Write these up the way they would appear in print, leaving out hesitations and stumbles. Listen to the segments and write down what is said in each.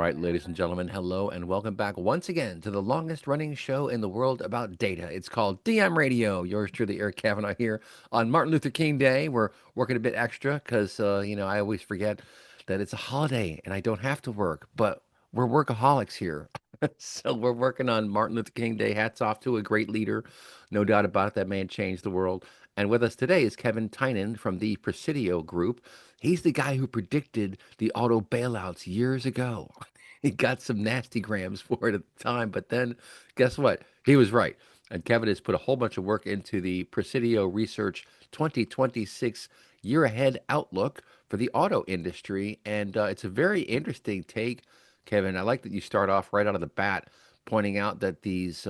right, ladies and gentlemen, hello and welcome back once again to the longest running show in the world about data. It's called DM Radio. Yours truly, Eric Kavanagh here on Martin Luther King Day. We're working a bit extra because, I always forget that it's a holiday and I don't have to work, but we're workaholics here. So we're working on Martin Luther King Day. Hats off to a great leader. No doubt about it. That man changed the world. And with us today is Kevin Tynan from the Presidio Group. He's the guy who predicted the auto bailouts years ago. He got some nasty grams for it at the time, but then guess what? He was right. And Kevin has put a whole bunch of work into the Presidio Research 2026 year ahead outlook for the auto industry. And it's a very interesting take, Kevin. I like that you start off right out of the bat pointing out that these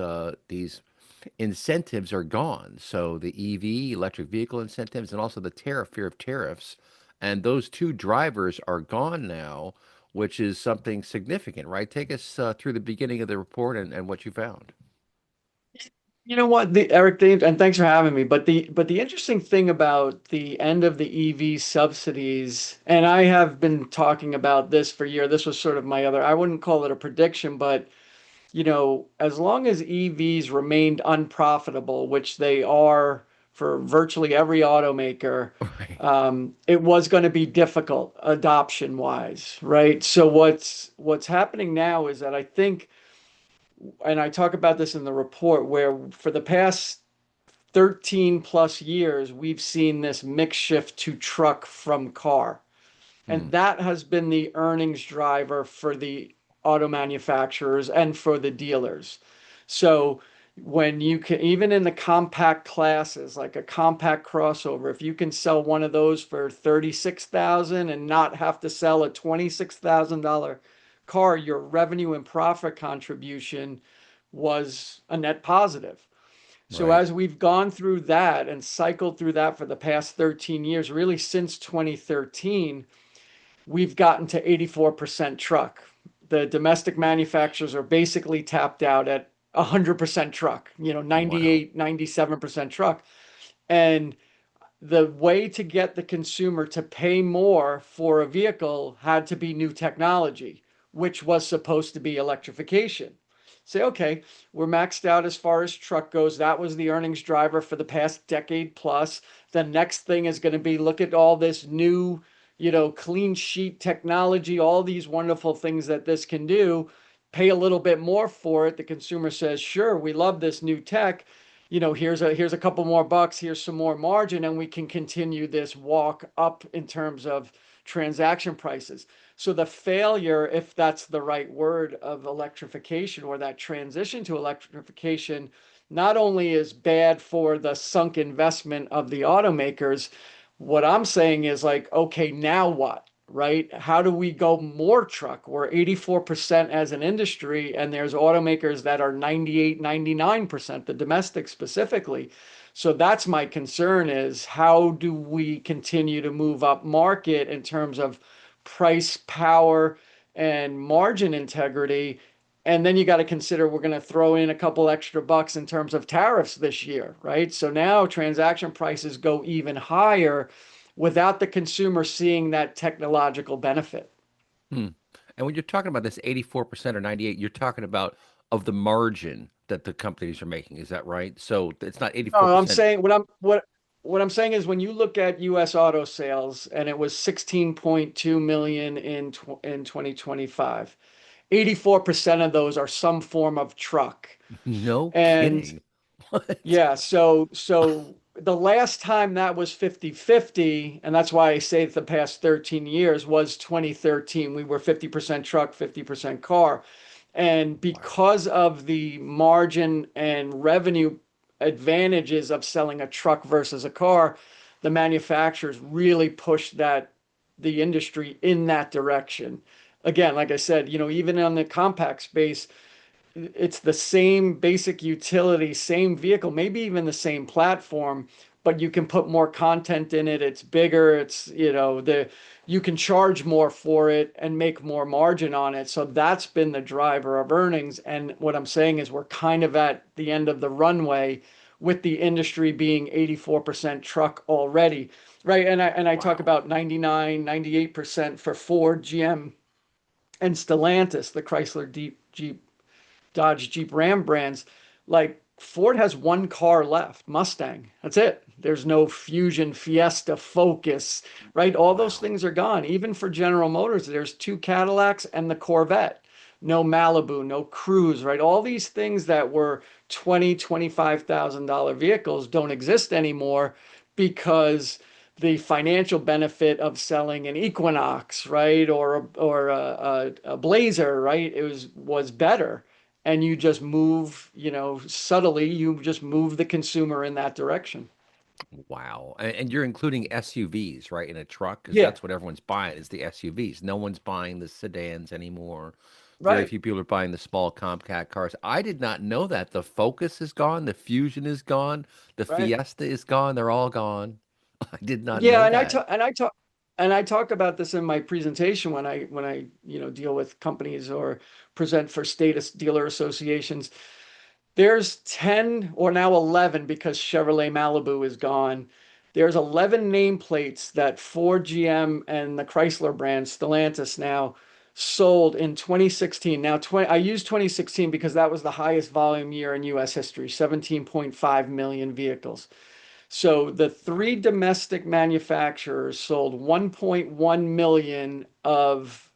incentives are gone. So the EV, electric vehicle incentives, and also the tariff, fear of tariffs. And those two drivers are gone now, which is something significant, right? Take us through the beginning of the report and what you found. You know what, Eric, and thanks for having me. But the interesting thing about the end of the EV subsidies, and I have been talking about this for years. This was sort of my other, I wouldn't call it a prediction, but as long as EVs remained unprofitable, which they are for virtually every automaker, Right. it was going to be difficult adoption wise, right? So what's happening now is that I think, and I talk about this in the report, where for the past 13 plus years, we've seen this mix shift to truck from car. Hmm. And that has been the earnings driver for the auto manufacturers and for the dealers. So when you can, even in the compact classes, like a compact crossover, if you can sell one of those for 36,000 and not have to sell a $26,000 car, your revenue and profit contribution was a net positive. So Right. as we've gone through that and cycled through that for the past 13 years, really since 2013, we've gotten to 84% truck. The domestic manufacturers are basically tapped out at 100% truck, Wow. 98, 97% truck. And the way to get the consumer to pay more for a vehicle had to be new technology, which was supposed to be electrification. Say, okay, we're maxed out as far as truck goes. That was the earnings driver for the past decade plus. The next thing is going to be look at all this new, clean sheet technology, all these wonderful things that this can do. Pay a little bit more for it. The consumer says, sure, we love this new tech. Here's a couple more bucks, here's some more margin, and we can continue this walk up in terms of transaction prices. So the failure, if that's the right word, of electrification or that transition to electrification, not only is bad for the sunk investment of the automakers, what I'm saying is like, okay, now what? Right? How do we go more truck? We're 84% as an industry, and there's automakers that are 98, 99%, the domestic specifically. So that's my concern is how do we continue to move up market in terms of price, power, and margin integrity? And then you got to consider we're going to throw in a couple extra bucks in terms of tariffs this year, right? So now transaction prices go even higher without the consumer seeing that technological benefit. Hmm. And when you're talking about this 84% or 98, you're talking about of the margin that the companies are making. Is that right? So it's not No, I'm 84%. saying what I'm saying is when you look at US auto sales and it was 16.2 million in 2025, 84% of those are some form of truck. No And kidding. What? yeah, so the last time that was 50-50, and that's why I say the past 13 years was 2013. We were 50% truck, 50% car. And Wow. because of the margin and revenue advantages of selling a truck versus a car, the manufacturers really pushed the industry in that direction. Again, like I said, even on the compact space, it's the same basic utility, same vehicle, maybe even the same platform, but you can put more content in it. It's bigger. You can charge more for it and make more margin on it. So that's been the driver of earnings. And what I'm saying is we're kind of at the end of the runway with the industry being 84% truck already. Right. And I talk Wow. about 99, 98% for Ford, GM, and Stellantis, the Chrysler Jeep Dodge, Jeep, Ram brands, like Ford has one car left, Mustang. That's it. There's no Fusion, Fiesta, Focus, right? All those Wow. things are gone. Even for General Motors, there's two Cadillacs and the Corvette. No Malibu, no Cruise, right? All these things that were 20, $25,000 vehicles don't exist anymore because the financial benefit of selling an Equinox, right, or a Blazer, right, was better, and you just move, subtly, you just move the consumer in that direction. Wow. And you're including SUVs, right, in a truck? Because Yeah, that's what everyone's buying is the SUVs. No one's buying the sedans anymore. Very right, few people are buying the small compact cars. I did not know that. The Focus is gone, the Fusion is gone, the right. Fiesta is gone. They're all gone. I did not know Yeah, that. and I talk about this in my presentation when I deal with companies or present for status dealer associations. There's 10 or now 11 because Chevrolet Malibu is gone. There's 11 nameplates that Ford, GM, and the Chrysler brand, Stellantis now, sold in 2016. Now, I use 2016 because that was the highest volume year in US history, 17.5 million vehicles. So the three domestic manufacturers sold 1.1 million of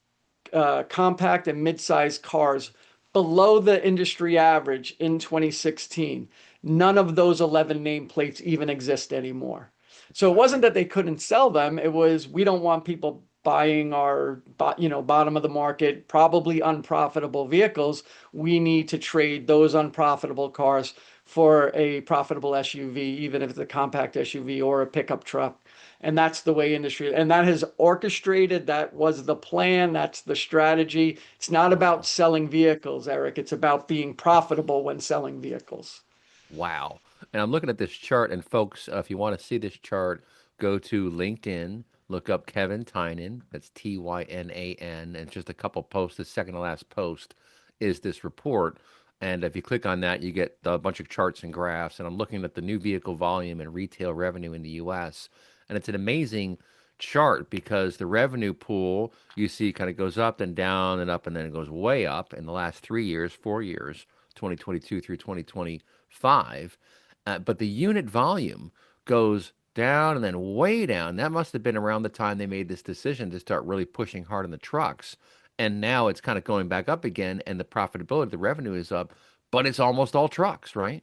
compact and mid-sized cars below the industry average in 2016. None of those 11 nameplates even exist anymore. So it wasn't Wow. that they couldn't sell them. It was we don't want people buying our bottom of the market, probably unprofitable vehicles. We need to trade those unprofitable cars for a profitable SUV, even if it's a compact SUV or a pickup truck. And that's the way industry, and that has orchestrated, that was the plan, that's the strategy. It's not about Wow. selling vehicles, Eric. It's about being profitable when selling vehicles. Wow. And I'm looking at this chart, and folks, if you want to see this chart, go to LinkedIn, look up Kevin Tynan. That's Tynan, and just a couple posts. The second to last post is this report. And if you click on that, you get a bunch of charts and graphs. And I'm looking at the new vehicle volume and retail revenue in the US. And it's an amazing chart because the revenue pool you see kind of goes up and down and up, and then it goes way up in the last 3 years, 4 years, 2022 through 2025. But the unit volume goes down and then way down. That must have been around the time they made this decision to start really pushing hard on the trucks. And now it's kind of going back up again, and the profitability, the revenue is up, but it's almost all trucks, right?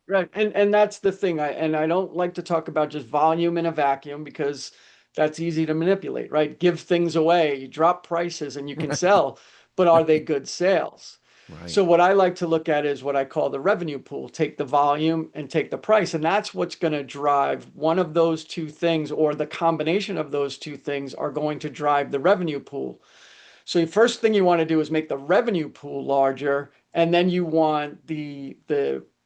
Right. And that's the thing. I don't like to talk about just volume in a vacuum because that's easy to manipulate, right? Give things away, you drop prices and you can sell, but are they good sales? Right. So what I like to look at is what I call the revenue pool. Take the volume and take the price. And that's what's going to drive one of those two things, or the combination of those two things are going to drive the revenue pool. So the first thing you want to do is make the revenue pool larger, and then you want the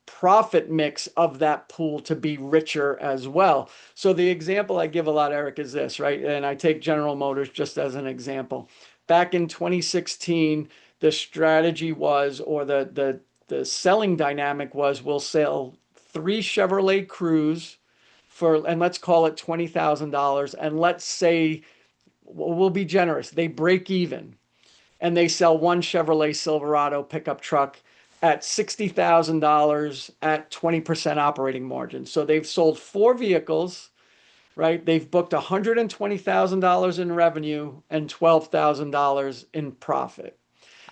profit mix of that pool to be richer as well. So the example I give a lot, Eric, is this, right? And I take General Motors just as an example. Back in 2016, the strategy was, or the selling dynamic was, we'll sell three Chevrolet Cruze for, and let's call it $20,000, and let's say we'll be generous. They break even and they sell one Chevrolet Silverado pickup truck at $60,000 at 20% operating margin. So they've sold four vehicles, right? They've booked $120,000 in revenue and $12,000 in profit.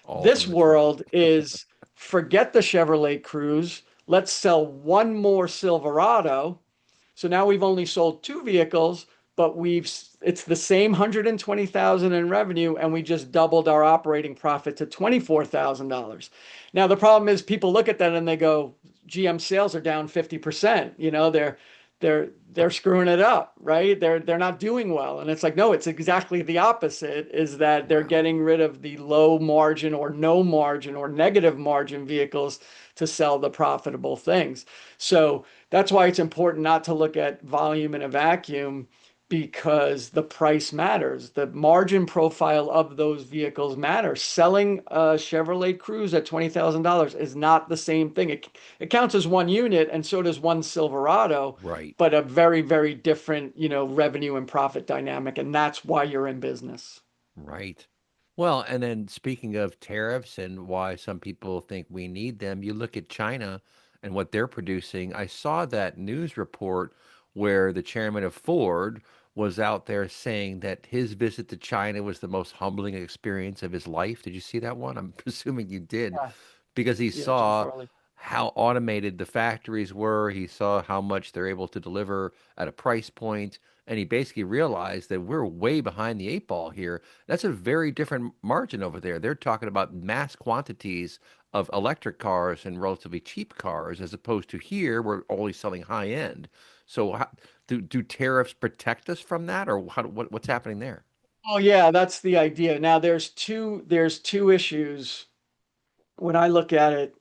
All This from the truck. world is forget the Chevrolet Cruze. Let's sell one more Silverado, so now we've only sold two vehicles, but it's the same 120,000 in revenue, and we just doubled our operating profit to $24,000. Now the problem is people look at that and they go, GM sales are down 50%. They're screwing it up, right? They're not doing well. And it's like, no, it's exactly the opposite, is that they're Wow. getting rid of the low margin or no margin or negative margin vehicles to sell the profitable things. So that's why it's important not to look at volume in a vacuum, because the price matters. The margin profile of those vehicles matters. Selling a Chevrolet Cruze at $20,000 is not the same thing. It counts as one unit, and so does one Silverado, Right. but a very, very different, revenue and profit dynamic. And that's why you're in business. Right. Well, and then speaking of tariffs and why some people think we need them, you look at China and what they're producing. I saw that news report where the chairman of Ford was out there saying that his visit to China was the most humbling experience of his life. Did you see that one? I'm presuming you did, Yeah, because he yeah, Jim saw Farley. how automated the factories were. He saw how much they're able to deliver at a price point, and he basically realized that we're way behind the eight ball here. That's a very different margin over there. They're talking about mass quantities of electric cars and relatively cheap cars, as opposed to here, we're only selling high end. So, do tariffs protect us from that, or what's happening there? Oh yeah, that's the idea. Now there's two issues when I look at it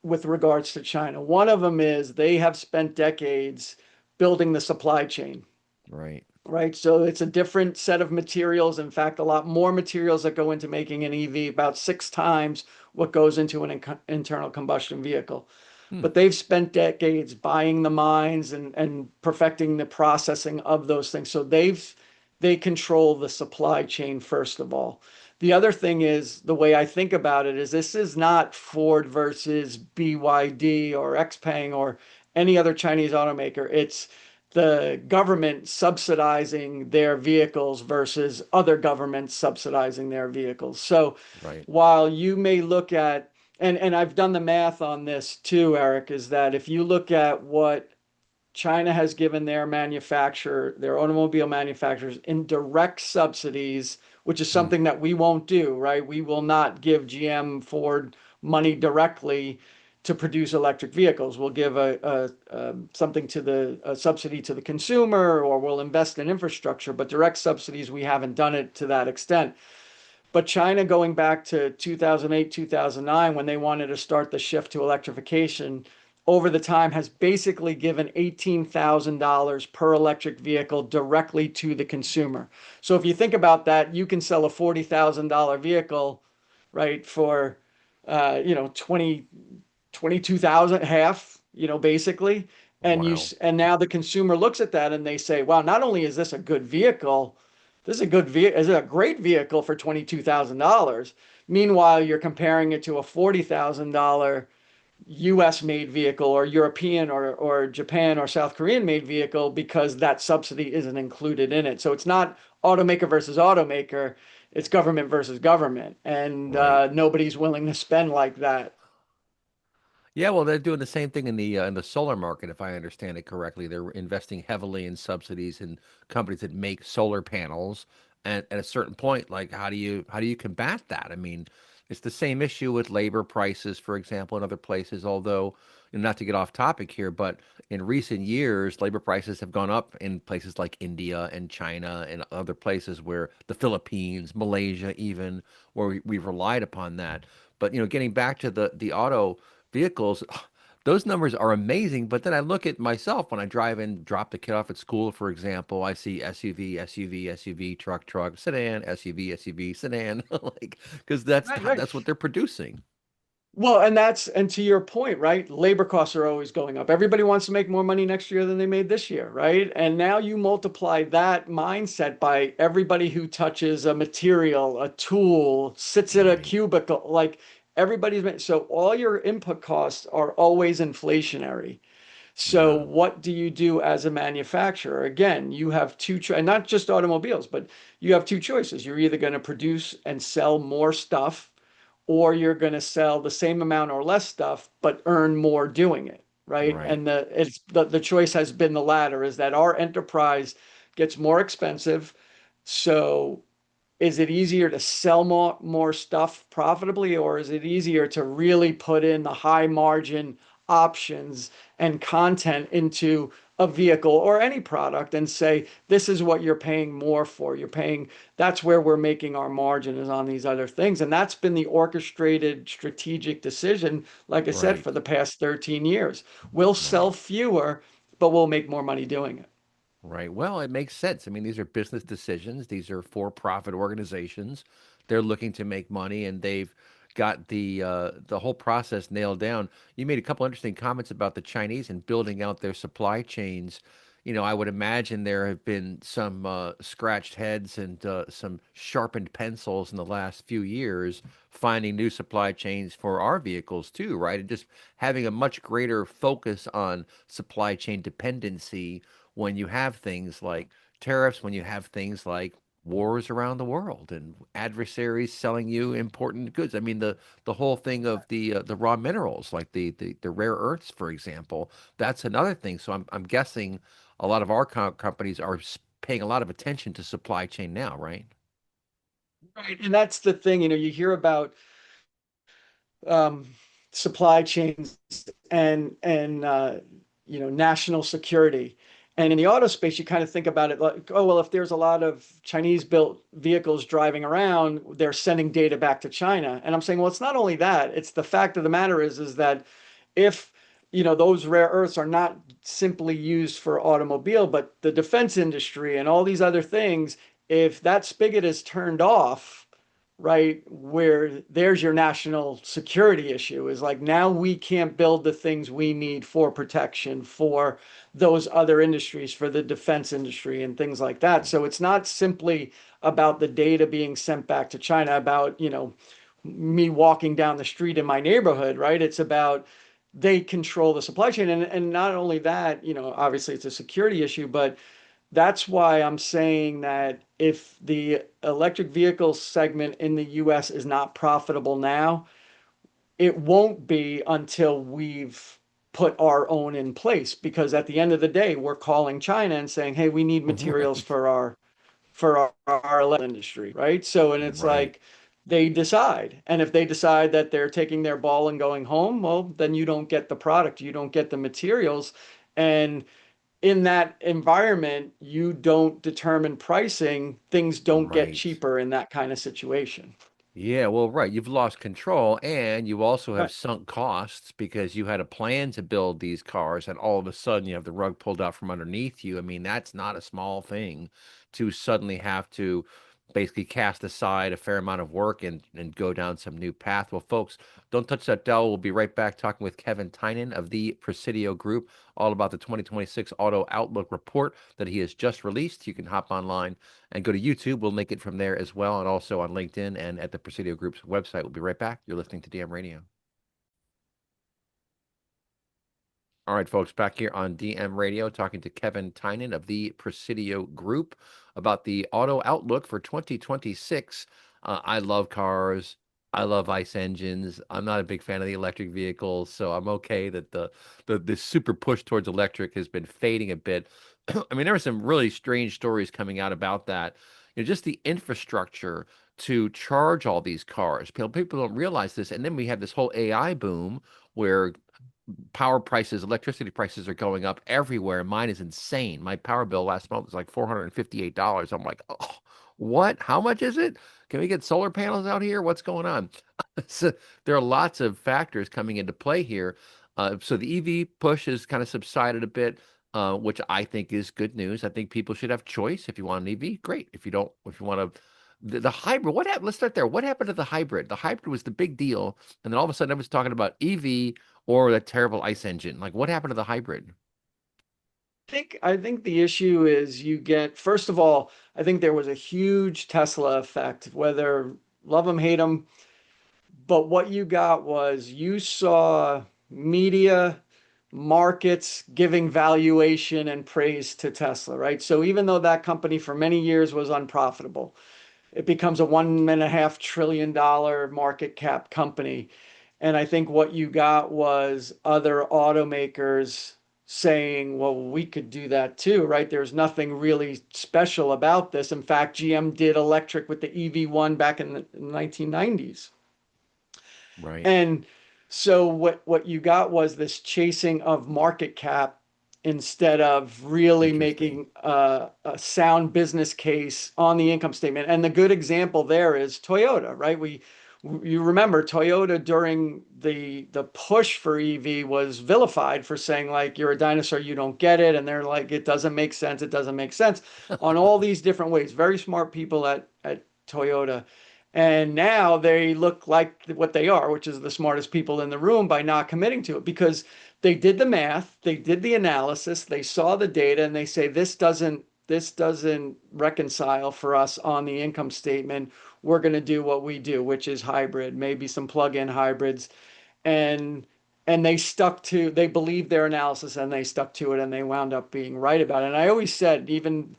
with regards to China. One of them is they have spent decades building the supply chain, Right, right? So it's a different set of materials. In fact, a lot more materials that go into making an EV, about 6 times what goes into an internal combustion vehicle. hmm, But they've spent decades buying the mines and perfecting the processing of those things. So they control the supply chain first of all. The other thing is the way I think about it is this is not Ford versus BYD or Xpeng or any other Chinese automaker. It's the government subsidizing their vehicles versus other governments subsidizing their vehicles. So right, while you may look at, and I've done the math on this too, Eric, is that if you look at what China has given their automobile manufacturers in direct subsidies, which is hmm, something that we won't do, right? We will not give GM, Ford money directly to produce electric vehicles. We'll give a something to a subsidy to the consumer, or we'll invest in infrastructure. But direct subsidies, we haven't done it to that extent. But China, going back to 2008, 2009, when they wanted to start the shift to electrification, over the time has basically given $18,000 per electric vehicle directly to the consumer. So if you think about that, you can sell a $40,000 vehicle, right, for 22,000, half, basically. wow, And now the consumer looks at that and they say, wow, not only is this a good vehicle, is a great vehicle for $22,000. Meanwhile, you're comparing it to a $40,000 US made vehicle or European or Japan or South Korean made vehicle because that subsidy isn't included in it. So it's not automaker versus automaker, it's government versus government. And right. nobody's willing to spend like that. Yeah, well, they're doing the same thing in the solar market, if I understand it correctly. They're investing heavily in subsidies in companies that make solar panels. And at a certain point, like how do you combat that? I mean, it's the same issue with labor prices, for example, in other places. Although, not to get off topic here, but in recent years, labor prices have gone up in places like India and China and other places where the Philippines, Malaysia, even where we've relied upon that. But getting back to the auto vehicles, those numbers are amazing. But then I look at myself when I drive in, drop the kid off at school, for example, I see SUV, SUV, SUV, truck, truck, sedan, SUV, SUV, sedan, like because Right, right. that's what they're producing. Well, and to your point, right? Labor costs are always going up. Everybody wants to make more money next year than they made this year, right? And now you multiply that mindset by everybody who touches a material, a tool, sits at a Right, cubicle, like so all your input costs are always inflationary. So yeah, what do you do as a manufacturer? Again, you have and not just automobiles, but you have two choices. You're either going to produce and sell more stuff, or you're going to sell the same amount or less stuff, but earn more doing it, right? right, And the choice has been the latter, is that our enterprise gets more expensive. So is it easier to sell more stuff profitably, or is it easier to really put in the high margin options and content into a vehicle or any product and say, this is what you're paying more for? That's where we're making our margin, is on these other things. And that's been the orchestrated strategic decision, like I said, right, for the past 13 years. We'll sell right. fewer, but we'll make more money doing it. Right. Well, it makes sense. I mean, these are business decisions. These are for-profit organizations. They're looking to make money, and they've got the whole process nailed down. You made a couple interesting comments about the Chinese and building out their supply chains. I would imagine there have been some scratched heads and some sharpened pencils in the last few years, finding new supply chains for our vehicles too, right? And just having a much greater focus on supply chain dependency when you have things like tariffs, when you have things like wars around the world and adversaries selling you important goods. I mean, the whole thing of the raw minerals, like the rare earths, for example, that's another thing. So I'm guessing a lot of our companies are paying a lot of attention to supply chain now, right? Right. And that's the thing, you hear about um, supply chains and national security. And in the auto space, you kind of think about it like, oh, well, if there's a lot of Chinese built vehicles driving around, they're sending data back to China. And I'm saying, well, it's not only that, it's the fact of the matter is that if those rare earths are not simply used for automobile, but the defense industry and all these other things, if that spigot is turned off, right, where there's your national security issue is like now we can't build the things we need for protection for those other industries, for the defense industry and things like that. So it's not simply about the data being sent back to China, about, me walking down the street in my neighborhood, right? It's about they control the supply chain. And not only that, obviously it's a security issue, but that's why I'm saying that if the electric vehicle segment in the US is not profitable now, it won't be until we've put our own in place. Because at the end of the day, we're calling China and saying, hey, we need materials Right. for our electric industry, right? So, and it's Right. like they decide. And if they decide that they're taking their ball and going home, well, then you don't get the product, you don't get the materials. And in that environment, you don't determine pricing, things don't get Right. cheaper in that kind of situation. Yeah, well, right. You've lost control and you also have Right. sunk costs because you had a plan to build these cars and all of a sudden you have the rug pulled out from underneath you. I mean, that's not a small thing to suddenly have to basically cast aside a fair amount of work and go down some new path. Well, folks, don't touch that dial. We'll be right back talking with Kevin Tynan of the Presidio Group all about the 2026 Auto Outlook report that he has just released. You can hop online and go to YouTube. We'll link it from there as well, and also on LinkedIn and at the Presidio Group's website. We'll be right back. You're listening to DM Radio. All right, folks, back here on DM Radio, talking to Kevin Tynan of the Presidio Group about the auto outlook for 2026. I love cars. I love ICE engines. I'm not a big fan of the electric vehicles, so I'm okay that the super push towards electric has been fading a bit. I mean, there were some really strange stories coming out about that. Just the infrastructure to charge all these cars. People don't realize this, and then we have this whole AI boom where power prices, electricity prices are going up everywhere. Mine is insane. My power bill last month was like $458. I'm like, oh, what? How much is it? Can we get solar panels out here? What's going on? So there are lots of factors coming into play here. So the EV push has kind of subsided a bit, which I think is good news. I think people should have choice. If you want an EV, great. If you don't, if you want to, the hybrid, what happened? Let's start there. What happened to the hybrid? The hybrid was the big deal. And then all of a sudden, I was talking about EV or that terrible ice engine. Like, what happened to the hybrid? I think the issue is you get, first of all, I think there was a huge Tesla effect, whether love them, hate them, but what you got was you saw media, markets giving valuation and praise to Tesla, right? So even though that company for many years was unprofitable, it becomes a $1.5 trillion market cap company. And I think what you got was other automakers saying, well, we could do that too, right? There's nothing really special about this. In fact, GM did electric with the EV1 back in the 1990s. Right. And so what you got was this chasing of market cap instead of really Interesting. making a sound business case on the income statement. And the good example there is Toyota, right? You remember Toyota during the push for EV was vilified for saying like you're a dinosaur, you don't get it, and they're like it doesn't make sense, it doesn't make sense on all these different ways. Very smart people at Toyota. And now they look like what they are, which is the smartest people in the room by not committing to it because they did the math, they did the analysis, they saw the data, and they say this doesn't reconcile for us on the income statement. We're going to do what we do, which is hybrid, maybe some plug-in hybrids, and they believed their analysis and they stuck to it and they wound up being right about it. And I always said, even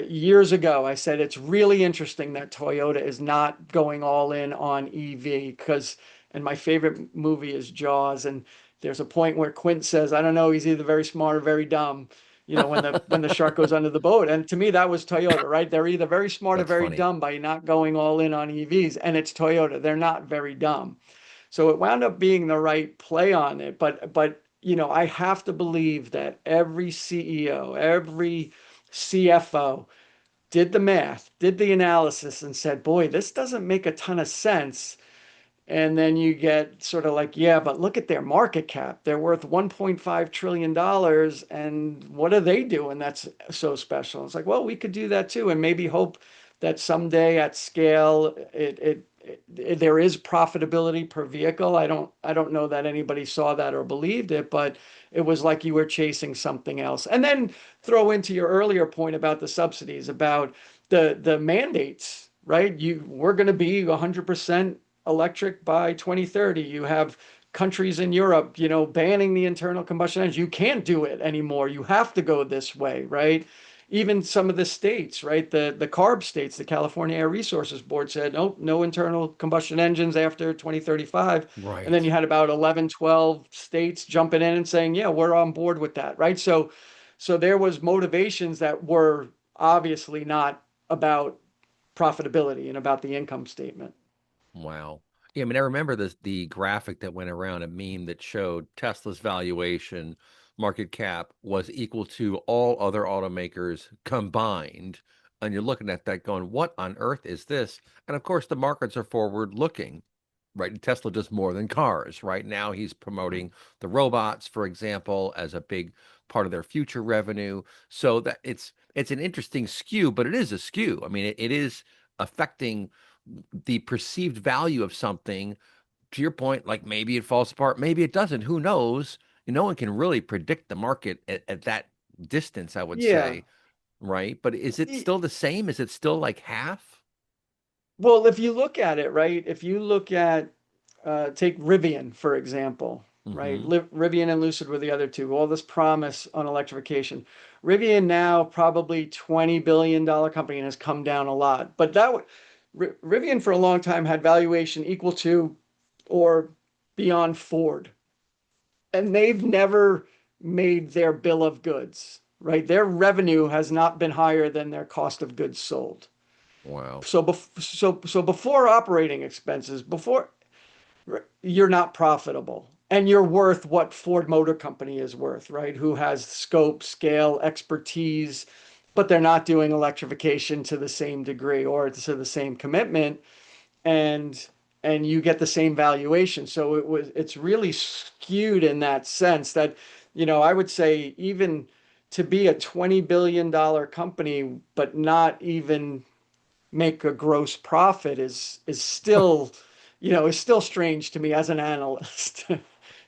years ago, I said it's really interesting that Toyota is not going all in on EV because, and my favorite movie is Jaws, and there's a point where Quint says, I don't know, he's either very smart or very dumb, when the shark goes under the boat. And to me, that was Toyota, right? They're either very smart or That's very funny. dumb by not going all in on EVs, and it's Toyota. They're not very dumb. So it wound up being the right play on it. But I have to believe that every CEO, every CFO did the math, did the analysis, and said, boy, this doesn't make a ton of sense. And then you get sort of like, yeah, but look at their market cap. They're worth $1.5 trillion. And what are they doing that's so special? It's like, well, we could do that too. And maybe hope that someday at scale, there is profitability per vehicle. I don't know that anybody saw that or believed it, but it was like you were chasing something else. And then throw into your earlier point about the subsidies, about the mandates, right? We're going to be 100% electric by 2030. You have countries in Europe, banning the internal combustion engine. You can't do it anymore. You have to go this way, right? Even some of the states, right? The CARB states, the California Air Resources Board said, nope, no internal combustion engines after 2035. And then Right. you had about 11, 12 states jumping in and saying, yeah, we're on board with that, right? So there was motivations that were obviously not about profitability and about the income statement. Wow. Yeah, I mean, I remember the graphic that went around, a meme that showed Tesla's valuation market cap was equal to all other automakers combined. And you're looking at that going, what on earth is this? And of course, the markets are forward looking, right? Tesla does more than cars. Right now, he's promoting the robots, for example, as a big part of their future revenue. So that it's an interesting skew, but it is a skew. I mean, it is affecting the perceived value of something. To your point, like maybe it falls apart, maybe it doesn't. Who knows? No one can really predict the market at that distance, I would Yeah. say, right? But is it still the same? Is it still like half? Well, if you look at it, right, if you look at, take Rivian, for example, right? Hmm. Rivian and Lucid were the other two, all this promise on electrification. Rivian now probably $20 billion company and has come down a lot. But Rivian for a long time had valuation equal to or beyond Ford. And they've never made their bill of goods, right? Their revenue has not been higher than their cost of goods sold. Wow. So before operating expenses, before you're not profitable and you're worth what Ford Motor Company is worth, right? Who has scope, scale, expertise, but they're not doing electrification to the same degree or to the same commitment, and you get the same valuation. So it's really skewed in that sense that, I would say even to be a $20 billion company, but not even make a gross profit is still, is still strange to me as an analyst.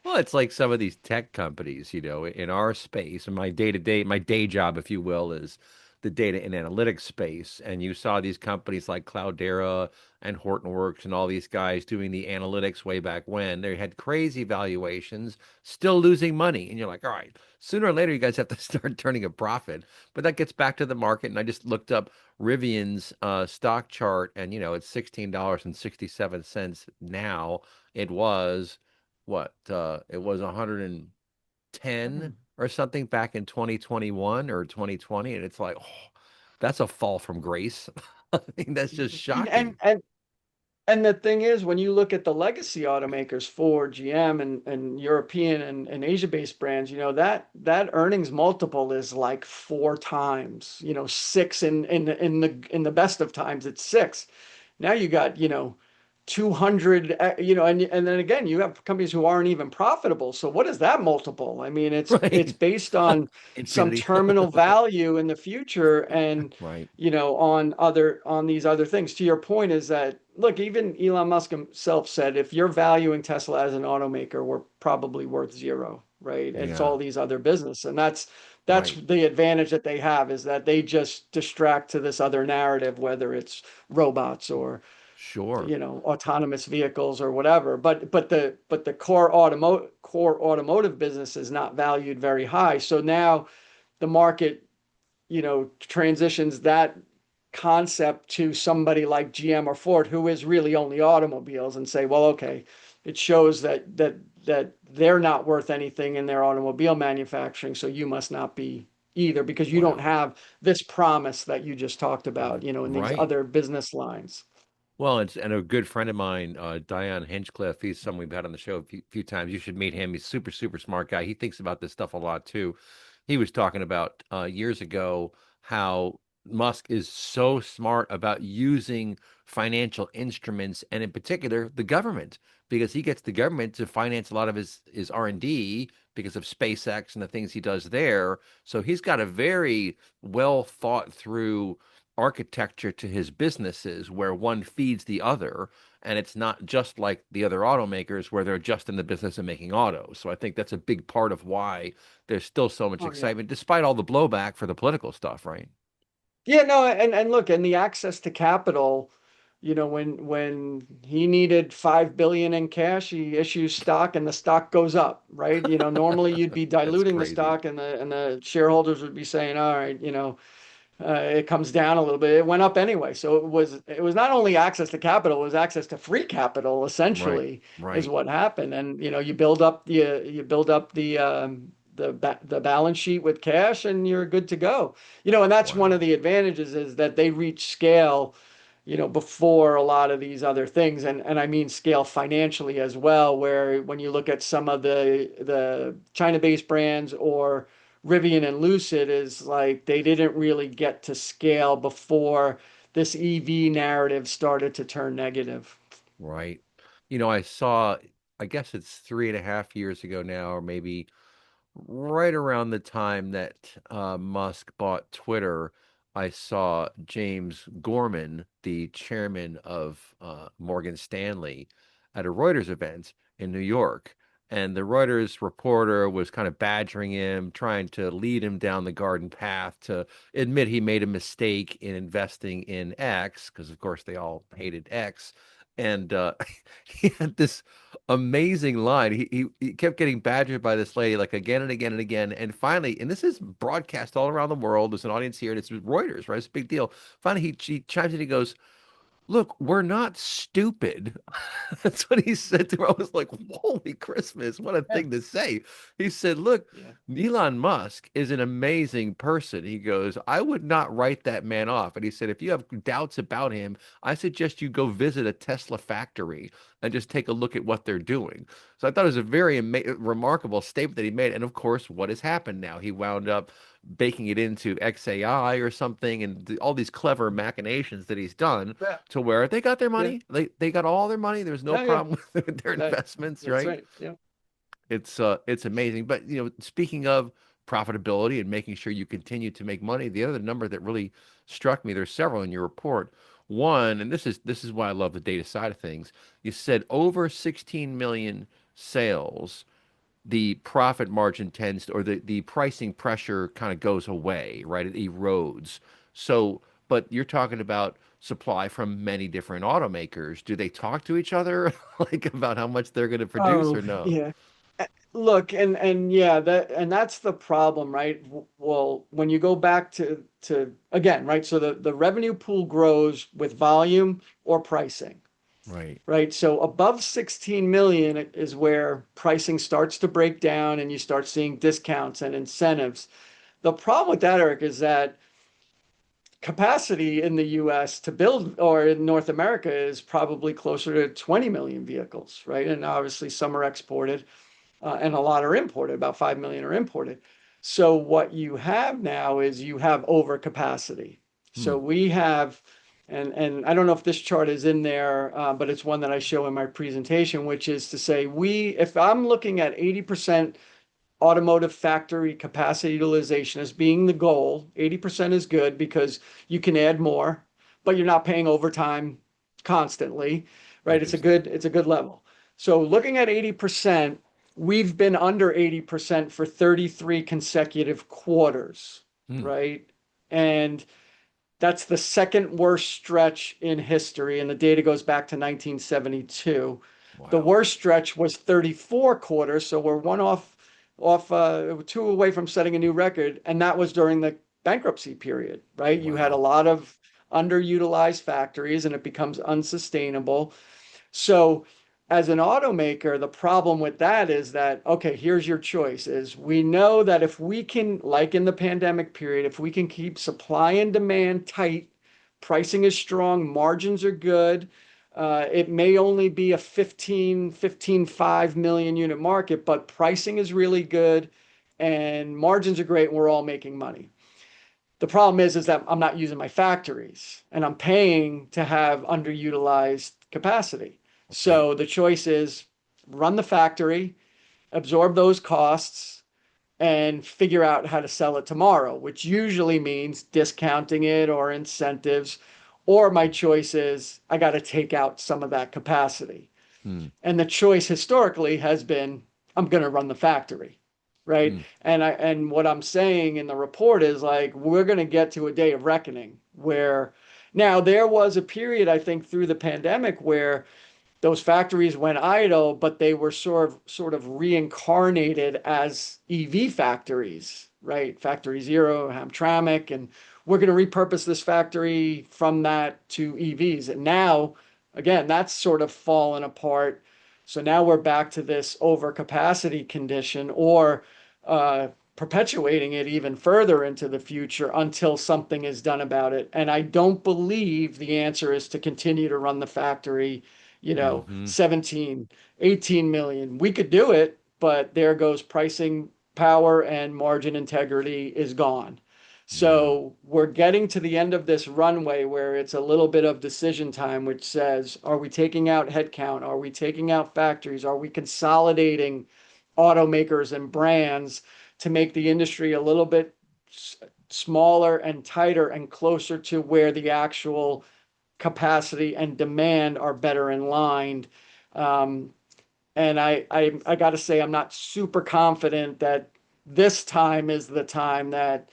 Well, it's like some of these tech companies, in our space, and my day-to-day, my day job, if you will, is the data and analytics space. And you saw these companies like Cloudera and Hortonworks and all these guys doing the analytics way back when. They had crazy valuations, still losing money. And you're like, all right, sooner or later, you guys have to start turning a profit. But that gets back to the market. And I just looked up Rivian's stock chart, and, it's $16.67 now. It was what it was 110 or something back in 2021 or 2020, and it's like, oh, that's a fall from grace. I mean, that's just and shocking. and And the thing is, when you look at the legacy automakers, Ford, GM, and European and Asia-based brands, that earnings multiple is like 4 times, six in the best of times, it's six. Now you got, 200, and then again, you have companies who aren't even profitable. So what is that multiple? I mean, it's Right. based on some Infinity. terminal value in the future and, Right. on these other things. To your point is that look, even Elon Musk himself said if you're valuing Tesla as an automaker, we're probably worth zero, right? And it's Yeah, all these other business. And that's right. the advantage that they have is that they just distract to this other narrative, whether it's robots or Sure. autonomous vehicles or whatever. But the core automotive business is not valued very high. So now the market transitions that concept to somebody like GM or Ford, who is really only automobiles, and say, well, okay, it shows that they're not worth anything in their automobile manufacturing, so you must not be either because you don't Wow. have this promise that you just talked about, in these Right. other business lines. Well, and a good friend of mine, Dion Hinchcliffe, he's someone we've had on the show a few times. You should meet him. He's super, super smart guy. He thinks about this stuff a lot too. He was talking about years ago how Musk is so smart about using financial instruments and in particular the government because he gets the government to finance a lot of his R&D because of SpaceX and the things he does there. So he's got a very well thought through architecture to his businesses where one feeds the other and it's not just like the other automakers where they're just in the business of making autos. So I think that's a big part of why there's still so much Oh yeah. excitement despite all the blowback for the political stuff, right? Yeah, no, and look, and the access to capital, when he needed 5 billion in cash, he issues stock and the stock goes up, right? Normally you'd be That's diluting the crazy. stock and the shareholders would be saying, all right, it comes down a little bit. It went up anyway. So it was not only access to capital, it was access to free capital Right, essentially is right. what happened. And you build up the balance sheet with cash and you're good to go. And that's one of Wow. the advantages is that they reach scale before a lot of these other things. And I mean scale financially as well, where when you look at some of the China-based brands or Rivian and Lucid is like they didn't really get to scale before this EV narrative started to turn negative. Right. I saw, I guess it's 3.5 years ago now, or maybe right around the time that Musk bought Twitter, I saw James Gorman, the chairman of Morgan Stanley, at a Reuters event in New York. And the Reuters reporter was kind of badgering him, trying to lead him down the garden path to admit he made a mistake in investing in X, because of course they all hated X. And he had this amazing line. He kept getting badgered by this lady like again and again and again. And finally, and this is broadcast all around the world. There's an audience here, and it's Reuters, right? It's a big deal. Finally, he chimes in. He goes, "Look, we're not stupid." That's what he said to her. I was like, "Holy Christmas! What a Yeah. thing to say." He said, "Look, Yeah. Elon Musk is an amazing person." He goes, "I would not write that man off." And he said, "If you have doubts about him, I suggest you go visit a Tesla factory and just take a look at what they're doing." So I thought it was a very remarkable statement that he made. And of course, what has happened now? He wound up baking it into XAI or something, and all these clever machinations that he's done Yeah. to where they got their Yeah. money. They got all their money. There's no Yeah. Yeah. problem with their That, investments, that's right? right. Yeah. It's amazing. But speaking of profitability and making sure you continue to make money, the other number that really struck me, there's several in your report. One, and this is why I love the data side of things. You said over 16 million sales, the profit margin tends to, or the pricing pressure kind of goes away, right? It erodes. So, but you're talking about supply from many different automakers. Do they talk to each other like about how much they're going to produce Oh, or no? yeah. Look, and yeah, that's the problem, right? Well, when you go back to again, right? So the revenue pool grows with volume or pricing, Right. right? So above 16 million is where pricing starts to break down and you start seeing discounts and incentives. The problem with that, Eric, is that capacity in the US to build or in North America is probably closer to 20 million vehicles, right? And obviously some are exported and a lot are imported, about 5 million are imported. So what you have now is you have overcapacity. Hmm. So we have, and I don't know if this chart is in there, but it's one that I show in my presentation, which is to say if I'm looking at 80% automotive factory capacity utilization as being the goal, 80% is good because you can add more, but you're not paying overtime constantly, right? Interesting. It's a good level. So looking at 80%, we've been under 80% for 33 consecutive quarters, Hmm. right? And that's the second worst stretch in history, and the data goes back to 1972. The Wow. worst stretch was 34 quarters, so we're one two away from setting a new record, and that was during the bankruptcy period, right? You had a Wow. lot of underutilized factories, and it becomes unsustainable. So as an automaker, the problem with that is that, okay, here's your choice is we know that if we can, like in the pandemic period, if we can keep supply and demand tight, pricing is strong, margins are good, it may only be a 5 million unit market, but pricing is really good and margins are great and we're all making money. The problem is that I'm not using my factories and I'm paying to have underutilized capacity. Right. So the choice is run the factory, absorb those costs, and figure out how to sell it tomorrow, which usually means discounting it or incentives. Or my choice is I got to take out some of that capacity. Hmm. And the choice historically has been I'm going to run the factory, right? Hmm. And what I'm saying in the report is like we're going to get to a day of reckoning where now there was a period I think through the pandemic where those factories went idle, but they were sort of reincarnated as EV factories, right? Factory Zero, Hamtramck, and we're going to repurpose this factory from that to EVs. And now, again, that's sort of fallen apart. So now we're back to this overcapacity condition or perpetuating it even further into the future until something is done about it. And I don't believe the answer is to continue to run the factory, Hmm. 17, 18 million. We could do it, but there goes pricing power and margin integrity is gone. Yeah. So we're getting to the end of this runway where it's a little bit of decision time, which says, are we taking out headcount? Are we taking out factories? Are we consolidating automakers and brands to make the industry a little bit smaller and tighter and closer to where the actual capacity and demand are better in line. Um, and I got to say, I'm not super confident that this time is the time that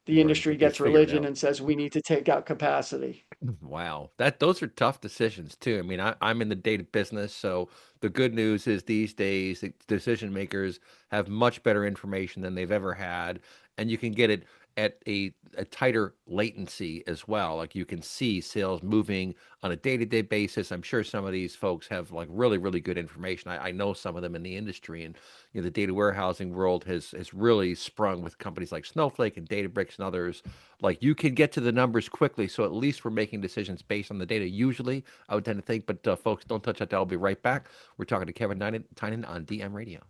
the Where you industry get this gets figured religion out. and says we need to take out capacity. Wow, that those are tough decisions too. I mean, I'm in the data business, so the good news is these days the decision makers have much better information than they've ever had, and you can get it at a tighter latency as well. Like you can see sales moving on a day-to-day basis. I'm sure some of these folks have like really, really good information. I know some of them in the industry, and the data warehousing world has really sprung with companies like Snowflake and Databricks and others like you can get to the numbers quickly, so at least we're making decisions based on the data. Usually, I would tend to think, but folks, don't touch that. I'll be right back. We're talking to Kevin Tynan on DM Radio.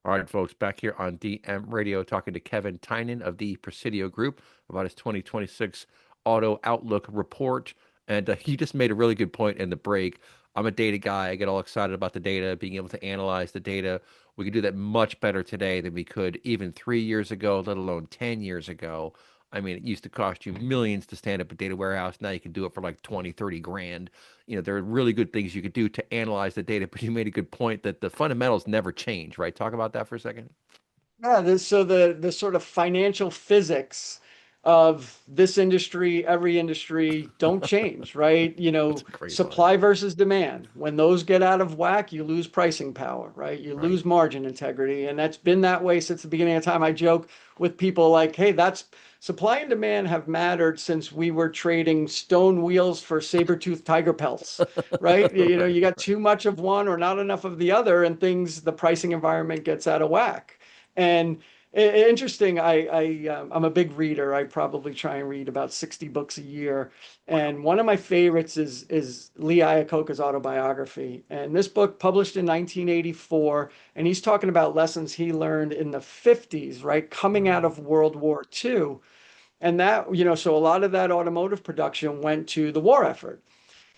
All right, folks, back here on DM Radio, talking to Kevin Tynan of the Presidio Group about his 2026 Auto Outlook report. And he just made a really good point in the break. I'm a data guy. I get all excited about the data, being able to analyze the data. We can do that much better today than we could even 3 years ago, let alone 10 years ago. I mean, it used to cost you millions to stand up a data warehouse. Now you can do it for like 20, 30 grand. There are really good things you could do to analyze the data, but you made a good point that the fundamentals never change, right? Talk about that for a second. Yeah, so the sort of financial physics of this industry, every industry don't change, right? That's a great line. Supply versus demand. When those get out of whack, you lose pricing power, right? You Right. lose margin integrity, and that's been that way since the beginning of time. I joke with people like, "Hey, that's supply and demand have mattered since we were trading stone wheels for saber-toothed tiger pelts." Right? You Right. got too much of one or not enough of the other, and the pricing environment gets out of whack. And interesting, I'm a big reader. I probably try and read about 60 books a year. Wow. And one of my favorites is Lee Iacocca's autobiography. And this book published in 1984, and he's talking about lessons he learned in the 50s, right? Coming out Wow. of World War II. And that, so a lot of that automotive production went to the war effort.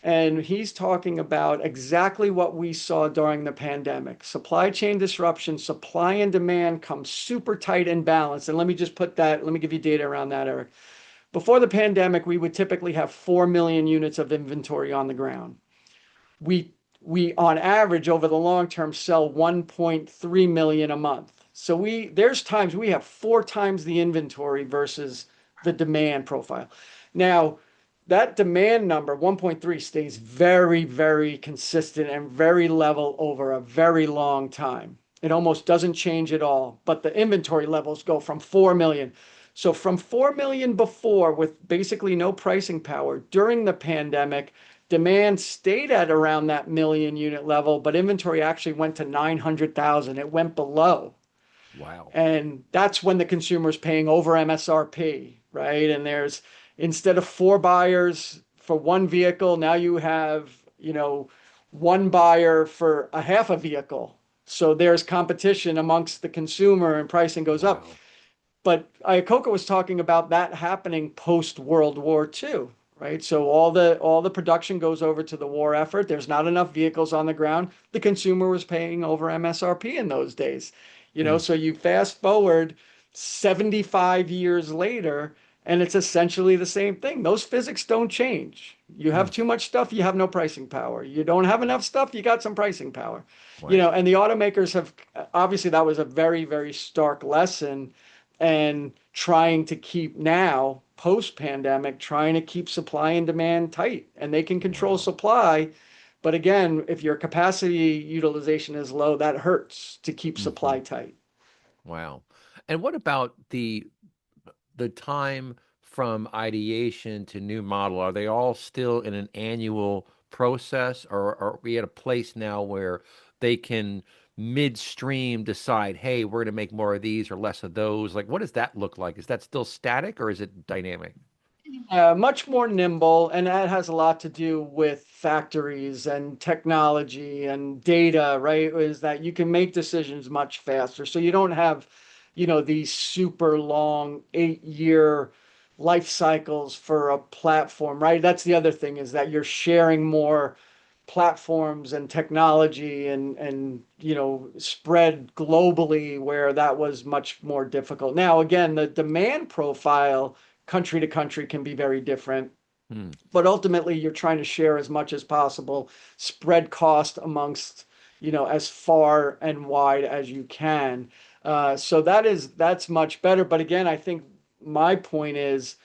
And he's talking about exactly what we saw during the pandemic. Supply chain disruption, supply and demand come super tight and balanced. And let me just let me give you data around that, Eric. Before the pandemic, we would typically have 4 million units of inventory on the ground. We we on average over the long term sell 1.3 million a month. So there's times we have 4 times the inventory versus the demand profile. Now, that demand number 1.3 stays very, very consistent and very level over a very long time. It almost doesn't change at all, but the inventory levels go from 4 million. So from 4 million before with basically no pricing power during the pandemic, demand stayed at around that million unit level, but inventory actually went to 900,000. It went below. Wow. And that's when the consumer is paying over MSRP, right? And there's instead of 4 buyers for one vehicle, now you have, one buyer for a half a vehicle. So there's competition amongst the consumer and pricing goes up. Wow. But Iacocca was talking about that happening post World War II, right? So all the production goes over to the war effort. There's not enough vehicles on the ground. The consumer was paying over MSRP in those days. Mm, So you fast forward 75 years later, and it's essentially the same thing. Those physics don't change. You have mm. too much stuff, you have no pricing power. You don't have enough stuff, you got some pricing power. Right. And the automakers have obviously that was a very, very stark lesson and trying to keep now post pandemic, trying to keep supply and demand tight, and they can control Wow. supply. But again, if your capacity utilization is low, that hurts to keep Hmm. supply tight. Wow. And what about the time from ideation to new model? Are they all still in an annual process, or are we at a place now where they can midstream decide, hey, we're going to make more of these or less of those? Like, what does that look like? Is that still static or is it dynamic? Much more nimble, and that has a lot to do with factories and technology and data, right? Is that you can make decisions much faster. So you don't have, these super long 8-year life cycles for a platform, right? That's the other thing is that you're sharing more platforms and technology and spread globally where that was much more difficult. Now, again, the demand profile country to country can be very different, Hmm. but ultimately you're trying to share as much as possible, spread cost amongst, as far and wide as you can. So that's much better. But again, I think my point is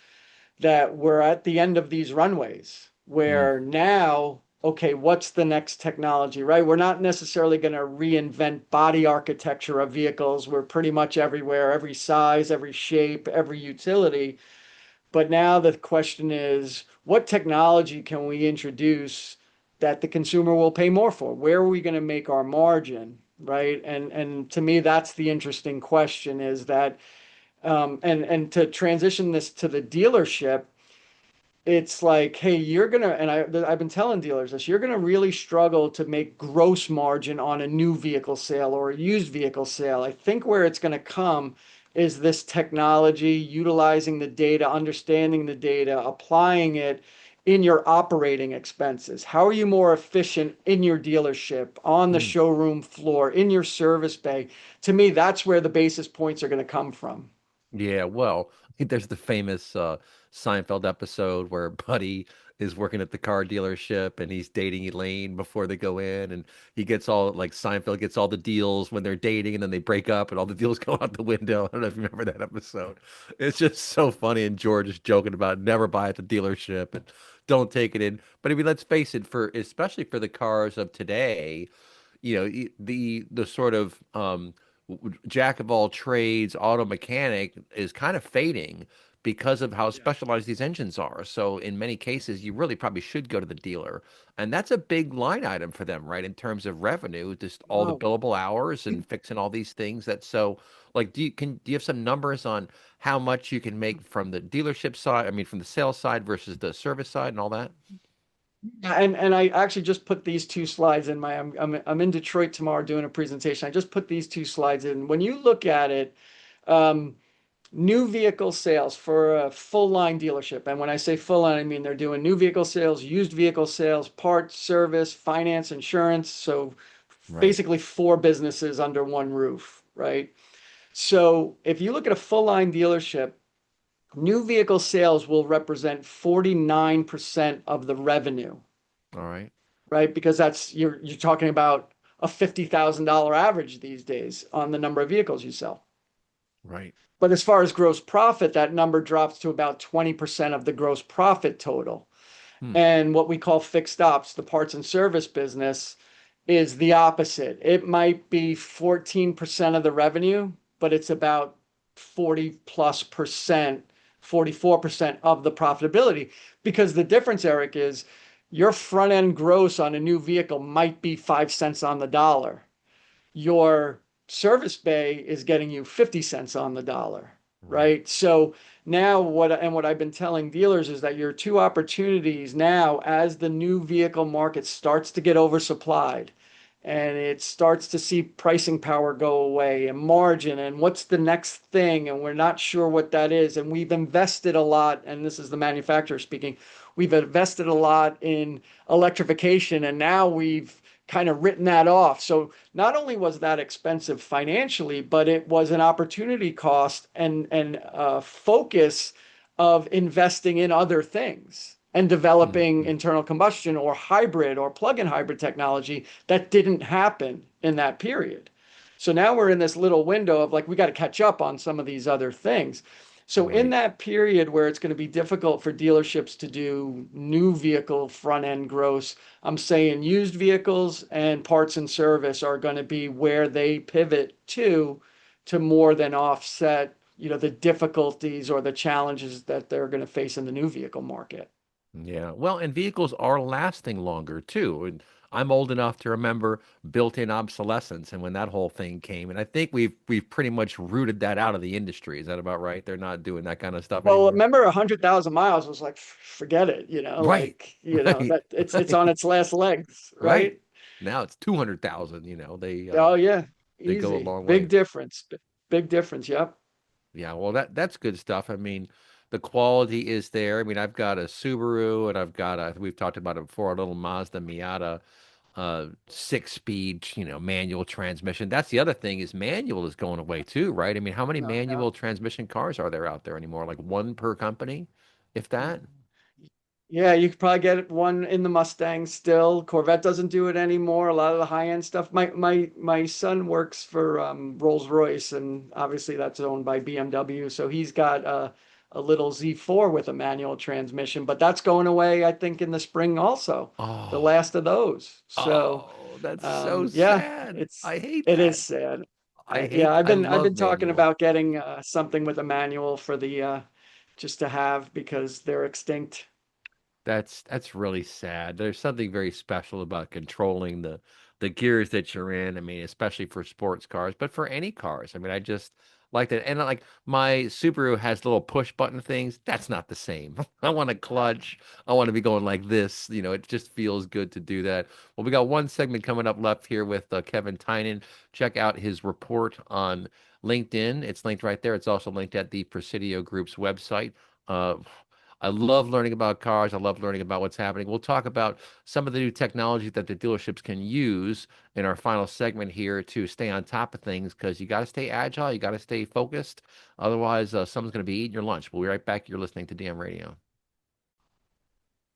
that we're at the end of these runways Hmm. where now, okay, what's the next technology, right? We're not necessarily going to reinvent body architecture of vehicles. We're pretty much everywhere, every size, every shape, every utility. But now the question is, what technology can we introduce that the consumer will pay more for? Where are we going to make our margin, right? And to me, that's the interesting question is that and to transition this to the dealership, it's like, hey, you're gonna, and I've been telling dealers this, you're gonna really struggle to make gross margin on a new vehicle sale or a used vehicle sale. I think where it's gonna come is this technology, utilizing the data, understanding the data, applying it in your operating expenses. How are you more efficient in your dealership, on the Hmm. showroom floor, in your service bay? To me, that's where the basis points are gonna come from. Yeah, well, there's the famous Seinfeld episode where Buddy is working at the car dealership and he's dating Elaine before they go in, and he gets all like Seinfeld gets all the deals when they're dating, and then they break up and all the deals go out the window. I don't know if you remember that episode. It's just so funny, and George is joking about never buy at the dealership and don't take it in. But I mean, let's face it, for especially for the cars of today, the sort of jack of all trades auto mechanic is kind of fading because of how specialized these engines are. So in many cases, you really probably should go to the dealer, and that's a big line item for them, right? In terms of revenue, just all the Oh, billable hours and fixing all these things. That so like, do you have some numbers on how much you can make from the dealership side? I mean, from the sales side versus the service side and all that? and I actually just put these 2 slides in my I'm in Detroit tomorrow doing a presentation. I just put these 2 slides in. When you look at it, um, new vehicle sales for a full line dealership, and when I say full line, I mean they're doing new vehicle sales, used vehicle sales, parts, service, finance, insurance. So Right. basically 4 businesses under one roof, right? So if you look at a full line dealership, New vehicle sales will represent 49% of the revenue, All right. right? Because that's you're talking about a $50,000 average these days on the number of vehicles you sell. Right. But as far as gross profit, that number drops to about 20% of the gross profit total. Hmm. And what we call fixed ops, the parts and service business, is the opposite. It might be 14% of the revenue, but it's about 40 plus percent, 44% of the profitability. Because the difference, Eric, is your front end gross on a new vehicle might be 5 cents on the dollar. Your service bay is getting you 50 cents on the dollar, Right. right? So now what I've been telling dealers is that your two opportunities now, as the new vehicle market starts to get oversupplied and it starts to see pricing power go away and margin and what's the next thing, and we're not sure what that is, and we've invested a lot, and this is the manufacturer speaking, we've invested a lot in electrification, and now we've kind of written that off. So not only was that expensive financially, but it was an opportunity cost and focus of investing in other things and developing Mhm. internal combustion or hybrid or plug-in hybrid technology that didn't happen in that period. So now we're in this little window of like, we got to catch up on some of these other things. So in Right. that period where it's going to be difficult for dealerships to do new vehicle front end gross, I'm saying used vehicles and parts and service are going to be where they pivot to more than offset, the difficulties or the challenges that they're going to face in the new vehicle market. Yeah. Well, and vehicles are lasting longer too. And I'm old enough to remember built-in obsolescence and when that whole thing came. And I think we've pretty much rooted that out of the industry. Is that about right? They're not doing that kind of stuff Well, anymore. remember 100,000 miles was like, forget it, Right. Right. that it's on Right. its last legs, Right. right? Now it's 200,000, Oh yeah, they go a easy. long Big way. difference. Big difference. Yep. Yeah, well that's good stuff. I mean, the quality is there. I mean, I've got a Subaru and I've got a we've talked about it before, a little Mazda Miata 6 speed, manual transmission. That's the other thing is manual is going away too, right? I mean, how many No, yeah. manual transmission cars are there out there anymore? Like one per company, if that? Yeah, you could probably get one in the Mustang still. Corvette doesn't do it anymore. A lot of the high-end stuff. My son works for Rolls-Royce, and obviously that's owned by BMW. So he's got a little Z4 with a manual transmission, but that's going away, I think, in the spring also. The Oh, last of those. So that's so yeah, sad. I hate it is that. sad. I Yeah, hate I I've love been talking manual. about getting something with a manual for the just to have because they're extinct. That's really sad. There's something very special about controlling the gears that you're in. I mean, especially for sports cars, but for any cars. I mean, I just like that. And like my Subaru has little push button things. That's not the same. I want a clutch. I want to be going like this. It just feels good to do that. Well, we got one segment coming up left here with Kevin Tynan. Check out his report on LinkedIn. It's linked right there. It's also linked at the Presidio Group's website. Uh, I love learning about cars. I love learning about what's happening. We'll talk about some of the new technology that the dealerships can use in our final segment here to stay on top of things because you got to stay agile, you got to stay focused. Otherwise, someone's going to be eating your lunch. We'll be right back. You're listening to DM Radio.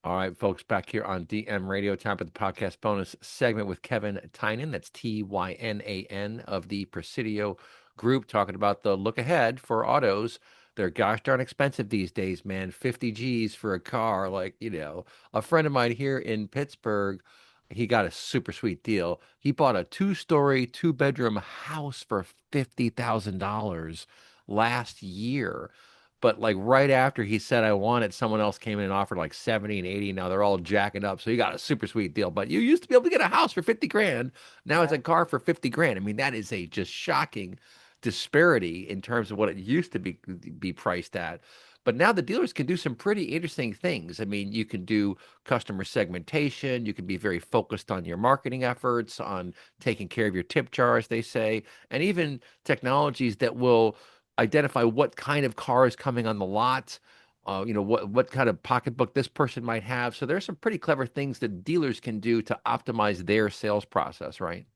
All right, folks, back here on DM Radio, time for the podcast bonus segment with Kevin Tynan. That's Tynan of the Presidio Group, talking about the look ahead for autos. They're gosh darn expensive these days, man. 50 G's for a car. Like, a friend of mine here in Pittsburgh, he got a super sweet deal. He bought a two-story, two-bedroom house for $50,000 last year. But like right after he said I want it, someone else came in and offered like 70 and 80. Now they're all jacking up. So he got a super sweet deal. But you used to be able to get a house for 50 grand. Now it's Yeah. a car for 50 grand. I mean, that is a just shocking disparity in terms of what it used to be priced at. But now the dealers can do some pretty interesting things. I mean, you can do customer segmentation. You can be very focused on your marketing efforts, on taking care of your tip jars, they say, and even technologies that will identify what kind of car is coming on the lot, what kind of pocketbook this person might have. So there's some pretty clever things that dealers can do to optimize their sales process, right?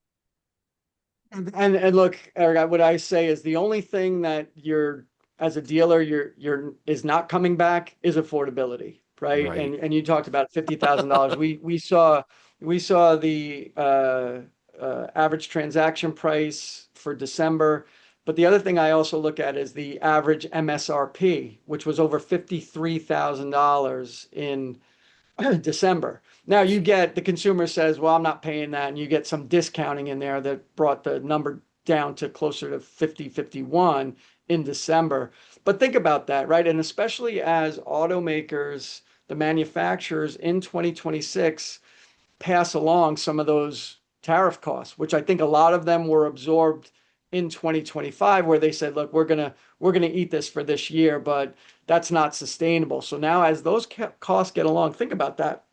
And look, Eric, what I say is the only thing that you're as a dealer you're is not coming back is affordability, right? Right. And you talked about $50,000. We saw the average transaction price for December. But the other thing I also look at is the average MSRP, which was over $53,000 in December. Now you get the consumer says, well, I'm not paying that. And you get some discounting in there that brought the number down to closer to 50, 51 in December. But think about that, right? And especially as automakers, the manufacturers in 2026 pass along some of those tariff costs, which I think a lot of them were absorbed in 2025, where they said, look, we're gonna eat this for this year, but that's not sustainable. So now as those costs get along, think about that.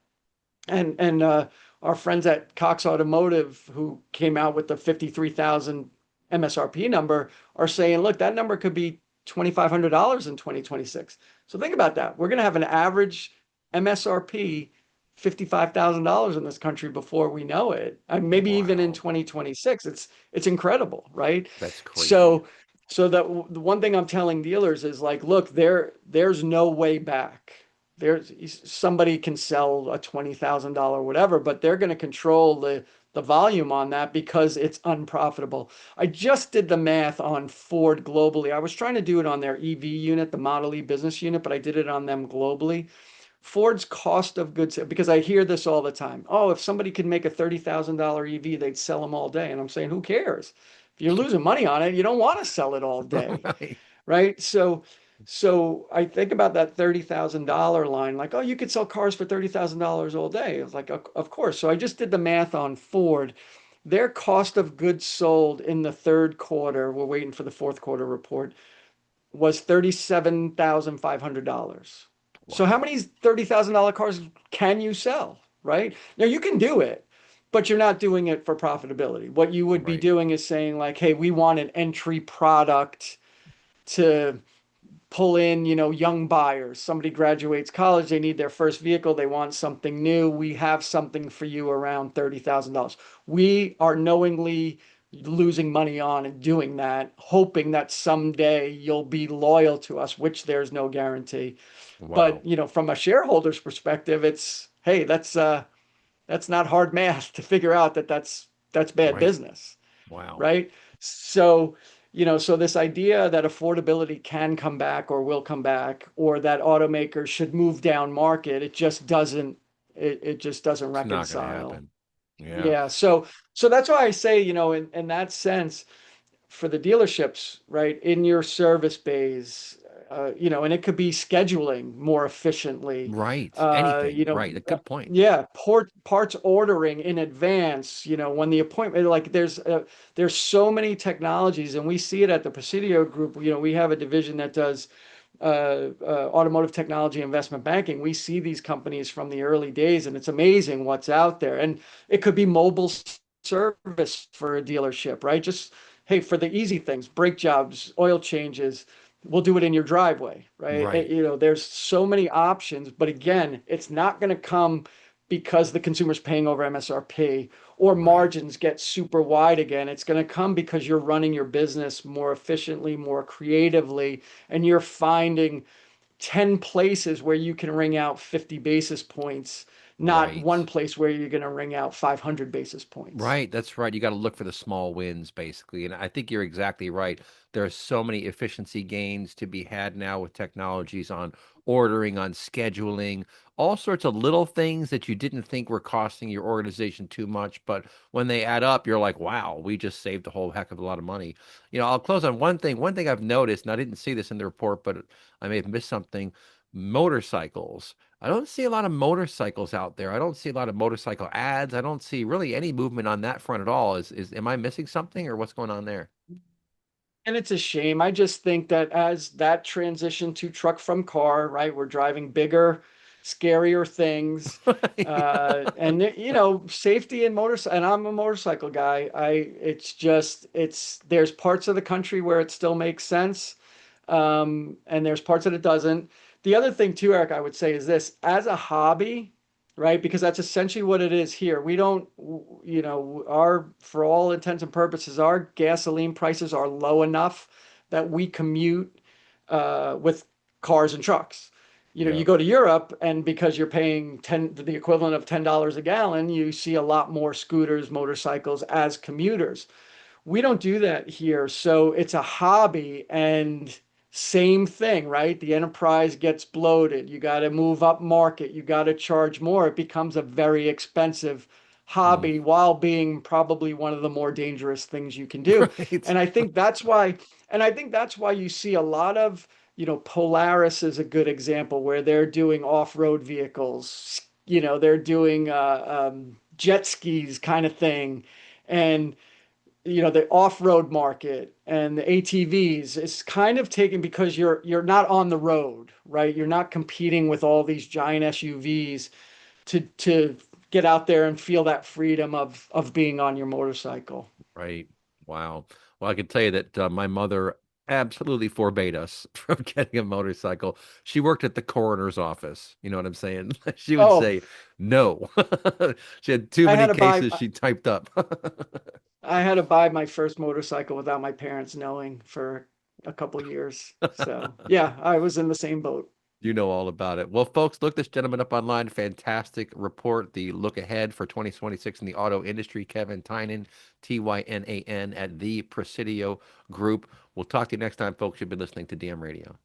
And our friends at Cox Automotive, who came out with the 53,000 MSRP number, are saying, look, that number could be $2,500 in 2026. So think about that. We're going to have an average MSRP $55,000 in this country before we know it. And maybe even in Wow. 2026. It's incredible, right? That's crazy. So the one thing I'm telling dealers is like, look, there's no way back. There's somebody can sell a $20,000 whatever, but they're going to control the volume on that because it's unprofitable. I just did the math on Ford globally. I was trying to do it on their EV unit, the Model E business unit, but I did it on them globally. Ford's cost of goods, because I hear this all the time. Oh, if somebody could make a $30,000 EV, they'd sell them all day. And I'm saying, who cares? If you're losing money on it, you don't want to sell it all day, Right. right? So I think about that $30,000 line, like, oh, you could sell cars for $30,000 all day. It's like, of course. So I just did the math on Ford. Their cost of goods sold in the third quarter, we're waiting for the fourth quarter report, was $37,500. So how Wow. many $30,000 cars can you sell, right? Now you can do it, but you're not doing it for profitability. What you would be Right. doing is saying like, hey, we want an entry product to pull in, young buyers. Somebody graduates college, they need their first vehicle, they want something new. We have something for you around $30,000. We are knowingly losing money on and doing that, hoping that someday you'll be loyal to us, which there's no guarantee. But, Wow. from a shareholder's perspective, it's, hey, that's not hard math to figure out that that's bad Right. business, Wow. right? So, so this idea that affordability can come back or will come back, or that automakers should move down market, it just doesn't It's not going to reconcile. happen. Yeah. Yeah. So that's why I say, in that sense, for the dealerships, right, in your service bays, and it could be scheduling more efficiently, Right. uh, Anything. you know, Right. A good point. yeah, parts ordering in advance, when the appointment, like there's so many technologies, and we see it at the Presidio group. We have a division that does automotive technology investment banking. We see these companies from the early days, and it's amazing what's out there. And it could be mobile service for a dealership, right? Just, hey, for the easy things, brake jobs, oil changes, we'll do it in your driveway, right? Right. There's so many options, but again, it's not going to come because the consumer's paying over MSRP or Right. margins get super wide again. It's going to come because you're running your business more efficiently, more creatively, and you're finding 10 places where you can wring out 50 basis points, not Right. one place where you're going to wring out 500 basis points. Right, that's right. You got to look for the small wins, basically. And I think you're exactly right. There are so many efficiency gains to be had now with technologies on ordering, on scheduling, all sorts of little things that you didn't think were costing your organization too much. But when they add up, you're like, wow, we just saved a whole heck of a lot of money. I'll close on one thing. One thing I've noticed, and I didn't see this in the report, but I may have missed something. Motorcycles. I don't see a lot of motorcycles out there. I don't see a lot of motorcycle ads. I don't see really any movement on that front at all. Is am I missing something or what's going on there? And it's a shame. I just think that as that transition to truck from car, right, we're driving bigger, scarier things. And safety and motorcycle, and I'm a motorcycle guy. There's parts of the country where it still makes sense. And there's parts that it doesn't. The other thing too, Eric, I would say is this, as a hobby, right? Because that's essentially what it is here. We don't, for all intents and purposes, our gasoline prices are low enough that we commute. with cars and trucks. You Yeah. go to Europe, and because you're paying the equivalent of $10 a gallon, you see a lot more scooters, motorcycles as commuters. We don't do that here. So it's a hobby, and same thing, right? The enterprise gets bloated. You got to move up market. You got to charge more. It becomes a very expensive Mm. hobby while being probably one of the more dangerous things you can do. Right. And I think that's why, and I think that's why you see a lot of, Polaris is a good example where they're doing off-road vehicles. They're doing jet skis kind of thing. And the off-road market and the ATVs is kind of taken because you're not on the road, right? You're not competing with all these giant SUVs to get out there and feel that freedom of being on your motorcycle. Right. Wow. Well, I can tell you that my mother absolutely forbade us from getting a motorcycle. She worked at the coroner's office. You know what I'm saying? She would Oh, say no. She had too I had many to buy cases she typed up. I had to buy my first motorcycle without my parents knowing for a couple years. So, yeah, I was in the same boat. You know all about it. Well, folks, look this gentleman up online. Fantastic report. The look ahead for 2026 in the auto industry. Kevin Tynan, Tynan at the Presidio Group. We'll talk to you next time, folks. You've been listening to DM Radio.